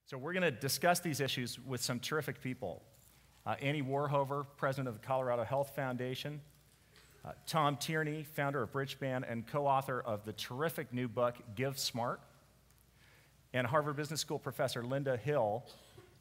So we're going to discuss these issues with some terrific people. Anne Warhover, president of the Colorado Health Foundation. Tom Tierney, founder of Bridgeband and co-author of the terrific new book, Give Smart. And Harvard Business School professor Linda Hill,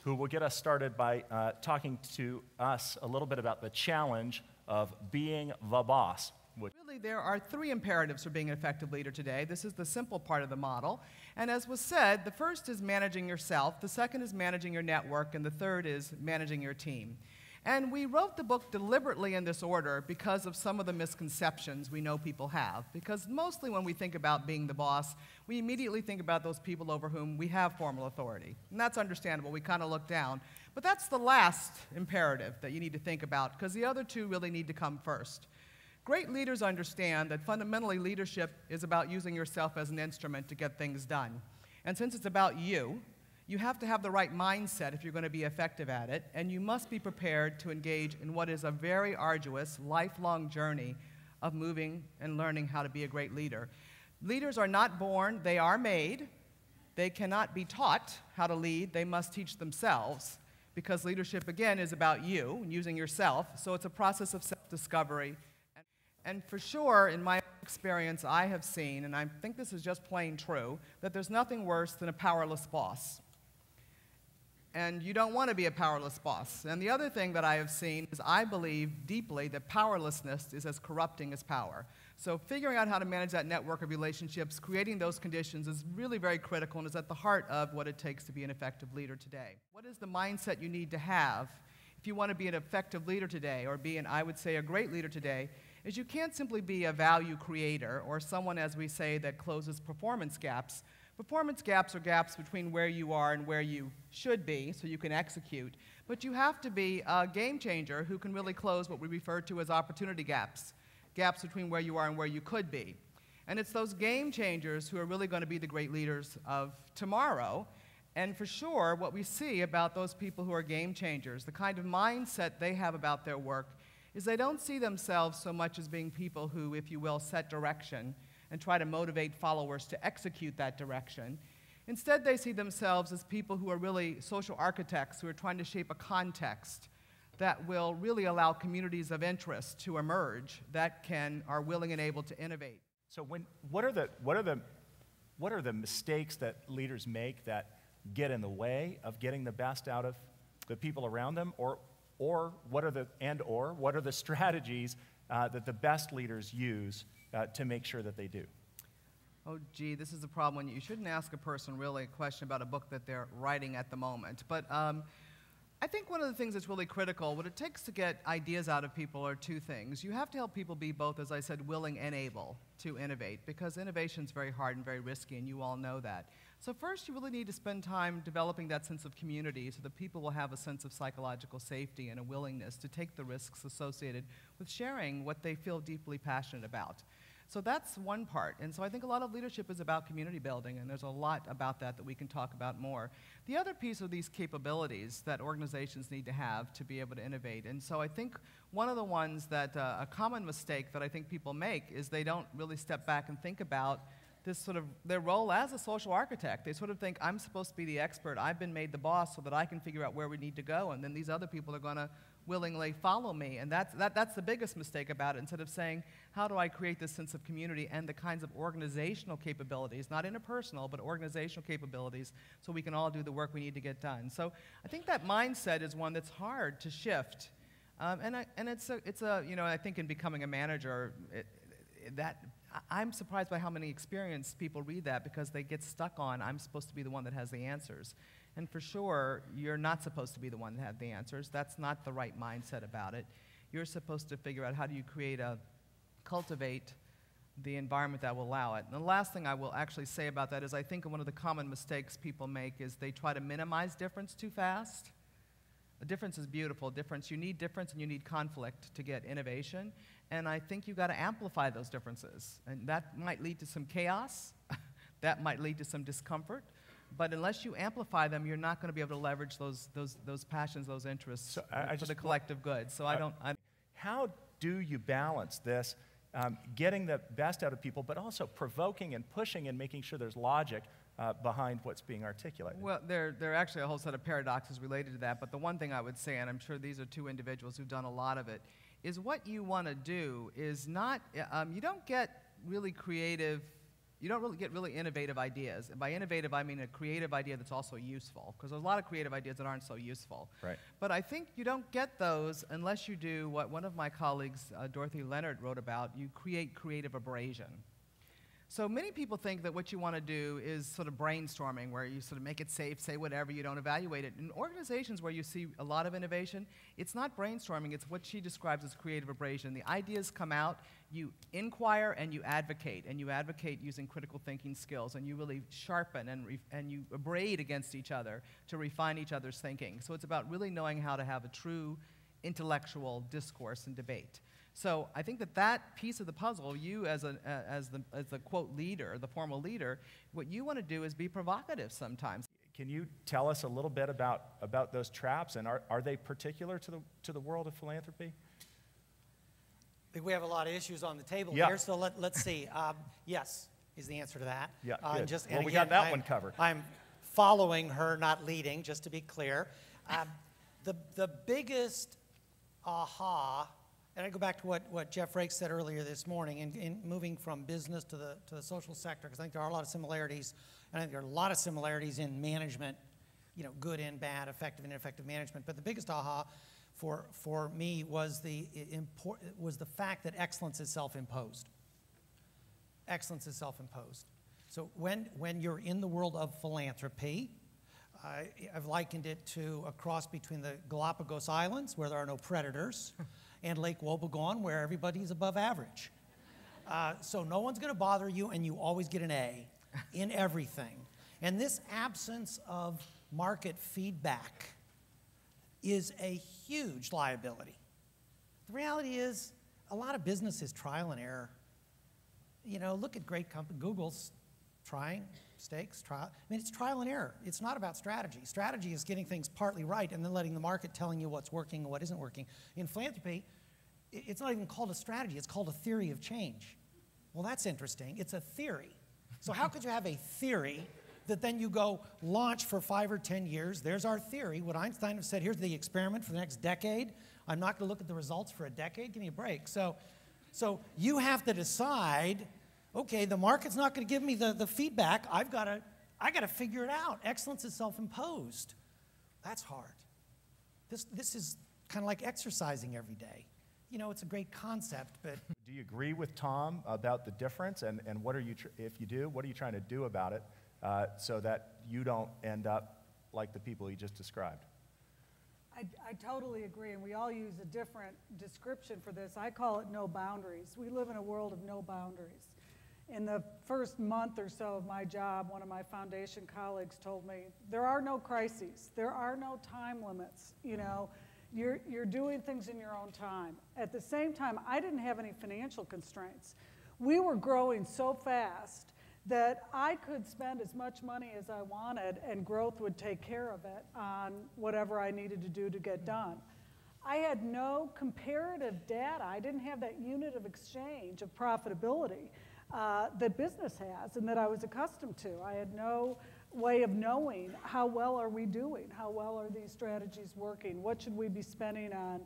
who will get us started by talking to us a little bit about the challenge of being the boss. Really, there are three imperatives for being an effective leader today. This is the simple part of the model. And as was said, the first is managing yourself, the second is managing your network, and the third is managing your team. And we wrote the book deliberately in this order because of some of the misconceptions we know people have. Because mostly when we think about being the boss, we immediately think about those people over whom we have formal authority. And that's understandable. We kind of look down. But that's the last imperative that you need to think about, because the other two really need to come first. Great leaders understand that fundamentally leadership is about using yourself as an instrument to get things done. And since it's about you, you have to have the right mindset if you're going to be effective at it, and you must be prepared to engage in what is a very arduous, lifelong journey of moving and learning how to be a great leader. Leaders are not born, they are made. They cannot be taught how to lead, they must teach themselves, because leadership, again, is about you and using yourself, so it's a process of self-discovery. And for sure, in my experience, I have seen, and I think this is just plain true, that there's nothing worse than a powerless boss. And you don't want to be a powerless boss. And the other thing that I have seen is I believe deeply that powerlessness is as corrupting as power. So figuring out how to manage that network of relationships, creating those conditions is really very critical and is at the heart of what it takes to be an effective leader today. What is the mindset you need to have if you want to be an effective leader today, or be, I would say, a great leader today? Is you can't simply be a value creator or someone, as we say, that closes performance gaps. Performance gaps are gaps between where you are and where you should be so you can execute. But you have to be a game changer who can really close what we refer to as opportunity gaps, gaps between where you are and where you could be. And it's those game changers who are really going to be the great leaders of tomorrow. And for sure, what we see about those people who are game changers, the kind of mindset they have about their work, is they don't see themselves so much as being people who, if you will, set direction and try to motivate followers to execute that direction. Instead, they see themselves as people who are really social architects who are trying to shape a context that will really allow communities of interest to emerge that are willing and able to innovate. So what are the mistakes that leaders make that get in the way of getting the best out of the people around them, or what are the strategies that the best leaders use to make sure that they do? Oh, gee, this is a problem. You shouldn't ask a person really a question about a book that they're writing at the moment. But I think one of the things that's really critical, what it takes to get ideas out of people, are two things. You have to help people be both, as I said, willing and able to innovate, because innovation is very hard and very risky, and you all know that. So first, you really need to spend time developing that sense of community so that people will have a sense of psychological safety and a willingness to take the risks associated with sharing what they feel deeply passionate about. So that's one part. And so I think a lot of leadership is about community building, and there's a lot about that we can talk about more. The other piece are these capabilities that organizations need to have to be able to innovate. And so I think one of the ones that a common mistake that I think people make is they don't really step back and think about this sort of their role as a social architect. They sort of think, I'm supposed to be the expert. I've been made the boss so that I can figure out where we need to go, and then these other people are going to willingly follow me. And that's the biggest mistake about it. Instead of saying, how do I create this sense of community and the kinds of organizational capabilities, not interpersonal, but organizational capabilities, so we can all do the work we need to get done. So I think that mindset is one that's hard to shift. I think in becoming a manager, I'm surprised by how many experienced people read that, because they get stuck on, I'm supposed to be the one that has the answers. And for sure, you're not supposed to be the one that has the answers. That's not the right mindset about it. You're supposed to figure out how do you cultivate the environment that will allow it. And the last thing I will actually say about that is I think one of the common mistakes people make is they try to minimize difference too fast. A difference is beautiful. You need difference and you need conflict to get innovation. And I think you've got to amplify those differences. And that might lead to some chaos. That might lead to some discomfort. But unless you amplify them, you're not going to be able to leverage those passions, those interests for the collective good. So How do you balance this, getting the best out of people, but also provoking and pushing and making sure there's logic behind what's being articulated. Well, there are actually a whole set of paradoxes related to that, but the one thing I would say, and I'm sure these are two individuals who've done a lot of it, is what you want to do is not, you don't get really creative, you don't really get really innovative ideas. And by innovative, I mean a creative idea that's also useful, because there's a lot of creative ideas that aren't so useful. Right. But I think you don't get those unless you do what one of my colleagues, Dorothy Leonard, wrote about. You create creative abrasion. So many people think that what you want to do is sort of brainstorming, where you sort of make it safe, say whatever, you don't evaluate it. In organizations where you see a lot of innovation, it's not brainstorming, it's what she describes as creative abrasion. The ideas come out, you inquire and you advocate using critical thinking skills, and you really sharpen and you abrade against each other to refine each other's thinking. So it's about really knowing how to have a true intellectual discourse and debate. So I think that that piece of the puzzle, you as the quote leader, the formal leader, what you want to do is be provocative sometimes. Can you tell us a little bit about those traps, and are they particular to the world of philanthropy? I think we have a lot of issues on the table Yeah. here, so let's see. Yes is the answer to that. Yeah, good. And Well, we again, got that one covered. I'm following her, not leading, just to be clear. The biggest aha, and I go back to what Jeff Rake said earlier this morning, in moving from business to the social sector, because I think there are a lot of similarities, and I think there are a lot of similarities in management, you know, good and bad, effective and ineffective management. But the biggest aha for me was the fact that excellence is self-imposed. Excellence is self-imposed. So when you're in the world of philanthropy, I've likened it to a cross between the Galapagos Islands, where there are no predators, and Lake Wobegon, where everybody's above average. So no one's going to bother you, and you always get an A in everything. And this absence of market feedback is a huge liability. The reality is, a lot of business is trial and error. You know, look at great companies. Google's trying, mistakes, trial. I mean, it's trial and error. It's not about strategy. Strategy is getting things partly right and then letting the market telling you what's working and what isn't working. In philanthropy, it's not even called a strategy. It's called a theory of change. Well, that's interesting. It's a theory. So how could you have a theory that then you go launch for 5 or 10 years? There's our theory. What Einstein have said, here's the experiment for the next decade. I'm not going to look at the results for a decade. Give me a break. So you have to decide, okay, the market's not going to give me the feedback. I got to figure it out. Excellence is self-imposed. That's hard. This is kind of like exercising every day. You know, it's a great concept, but... Do you agree with Tom about the difference, and what are you, if you do, what are you trying to do about it so that you don't end up like the people you just described? I totally agree, and we all use a different description for this. I call it no boundaries. We live in a world of no boundaries. In the first month or so of my job, one of my foundation colleagues told me, there are no crises. There are no time limits. You know, you're doing things in your own time. At the same time, I didn't have any financial constraints. We were growing so fast that I could spend as much money as I wanted and growth would take care of it on whatever I needed to do to get done. I had no comparative data. I didn't have that unit of exchange of profitability that business has and that I was accustomed to. I had no way of knowing how well are we doing, how well are these strategies working, what should we be spending on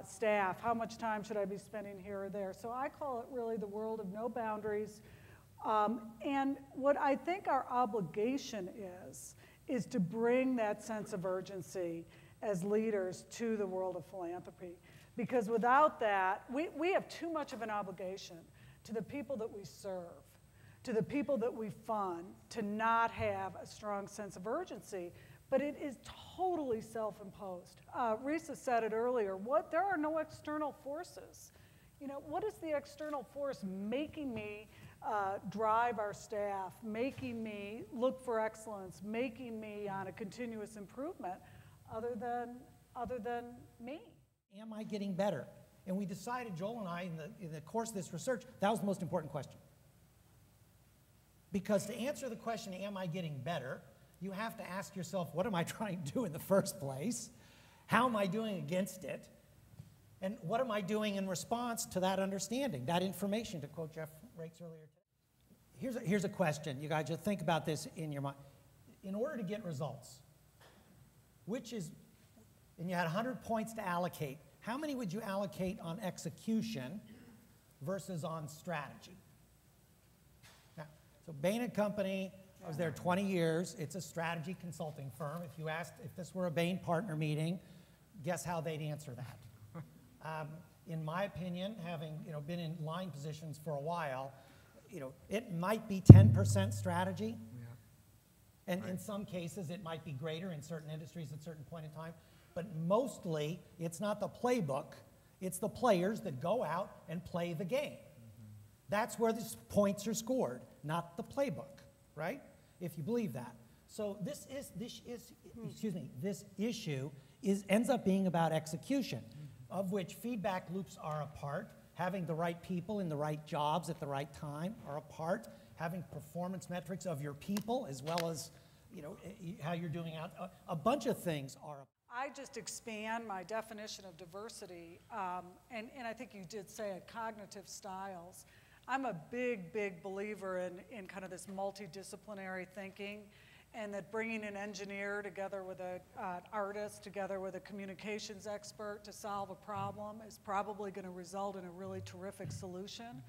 staff, how much time should I be spending here or there. So I call it really the world of no boundaries. And what I think our obligation is to bring that sense of urgency as leaders to the world of philanthropy. Because without that, we have too much of an obligation to the people that we serve, to the people that we fund, to not have a strong sense of urgency, but it is totally self-imposed. Risa said it earlier, there are no external forces. You know, what is the external force making me drive our staff, making me look for excellence, making me on a continuous improvement, other than me? Am I getting better? And we decided, Joel and I, in the course of this research, that was the most important question. Because to answer the question, am I getting better, you have to ask yourself, what am I trying to do in the first place? How am I doing against it? And what am I doing in response to that understanding, that information, to quote Jeff Rakes earlier today? here's a question. You guys just think about this in your mind. In order to get results, and you had 100 points to allocate, how many would you allocate on execution versus on strategy? Now, so Bain & Company, I was there 20 years. It's a strategy consulting firm. If you asked if this were a Bain partner meeting, guess how they'd answer that. In my opinion, having been in line positions for a while, it might be 10% strategy. Yeah. And right. In some cases, it might be greater in certain industries at a certain point in time. But mostly, it's not the playbook. It's the players that go out and play the game. Mm-hmm. That's where the points are scored, not the playbook, right? If you believe that. So this issue ends up being about execution, mm-hmm. of which feedback loops are a part. Having the right people in the right jobs at the right time are a part. Having performance metrics of your people, as well as how you're doing out. A bunch of things are a part. I just expand my definition of diversity, and I think you did say it, cognitive styles. I'm a big believer in kind of this multidisciplinary thinking, and that bringing an engineer together with an artist, together with a communications expert to solve a problem is probably going to result in a really terrific solution.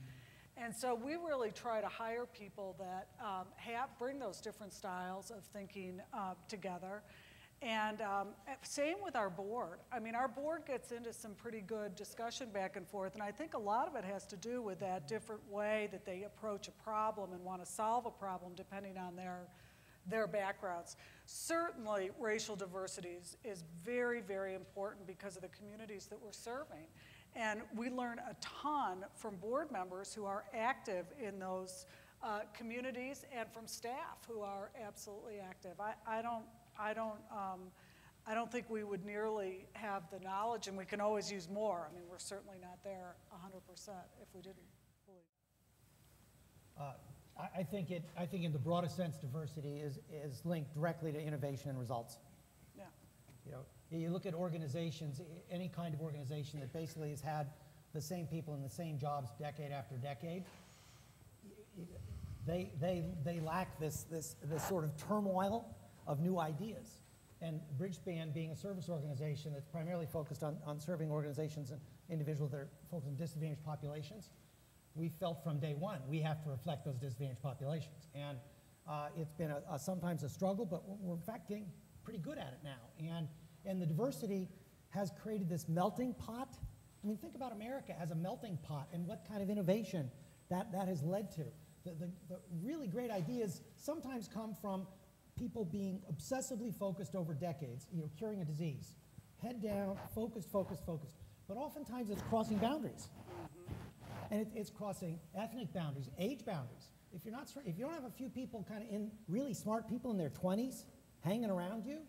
And so we really try to hire people that bring those different styles of thinking together. And same with our board. I mean, our board gets into some pretty good discussion back and forth, and I think a lot of it has to do with that different way that they approach a problem and want to solve a problem depending on their backgrounds. Certainly, racial diversity is very important because of the communities that we're serving. And we learn a ton from board members who are active in those communities and from staff who are absolutely active. I don't think we would nearly have the knowledge, and we can always use more. I mean, we're certainly not there 100% if we didn't believe. I think in the broadest sense, diversity is linked directly to innovation and results. Yeah. You look at organizations, any kind of organization that basically has had the same people in the same jobs decade after decade. They lack this sort of turmoil of new ideas. And Bridgespan, being a service organization that's primarily focused on serving organizations and individuals that are focused on disadvantaged populations, we felt from day one we have to reflect those disadvantaged populations. And it's been sometimes a struggle, but we're in fact getting pretty good at it now. And the diversity has created this melting pot. I mean, think about America as a melting pot and what kind of innovation that has led to. The really great ideas sometimes come from people being obsessively focused over decades, curing a disease. Head down, focused. But oftentimes it's crossing boundaries. And it's crossing ethnic boundaries, age boundaries. If you don't have a few people really smart people in their 20s hanging around you,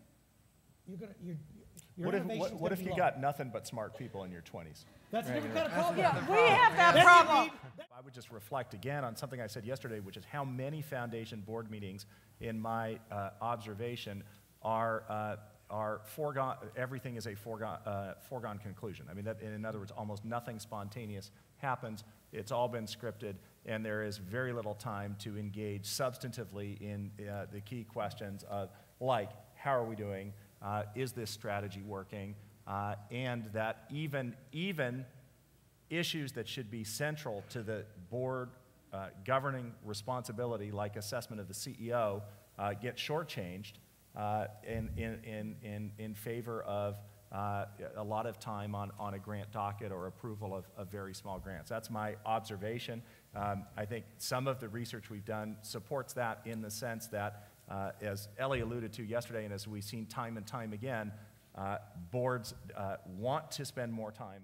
What if you got nothing but smart people in your 20s? That's never got a problem. Yeah, we have that problem. I would just reflect again on something I said yesterday, which is how many foundation board meetings, in my observation, are foregone. Everything is a foregone conclusion. I mean, in other words, almost nothing spontaneous happens. It's all been scripted, and there is very little time to engage substantively in the key questions of, like, how are we doing? Is this strategy working? And that even issues that should be central to the board governing responsibility, like assessment of the CEO, get shortchanged in favor of a lot of time on a grant docket or approval of very small grants. That's my observation. I think some of the research we've done supports that in the sense that, as Ellie alluded to yesterday, and as we've seen time and time again, boards want to spend more time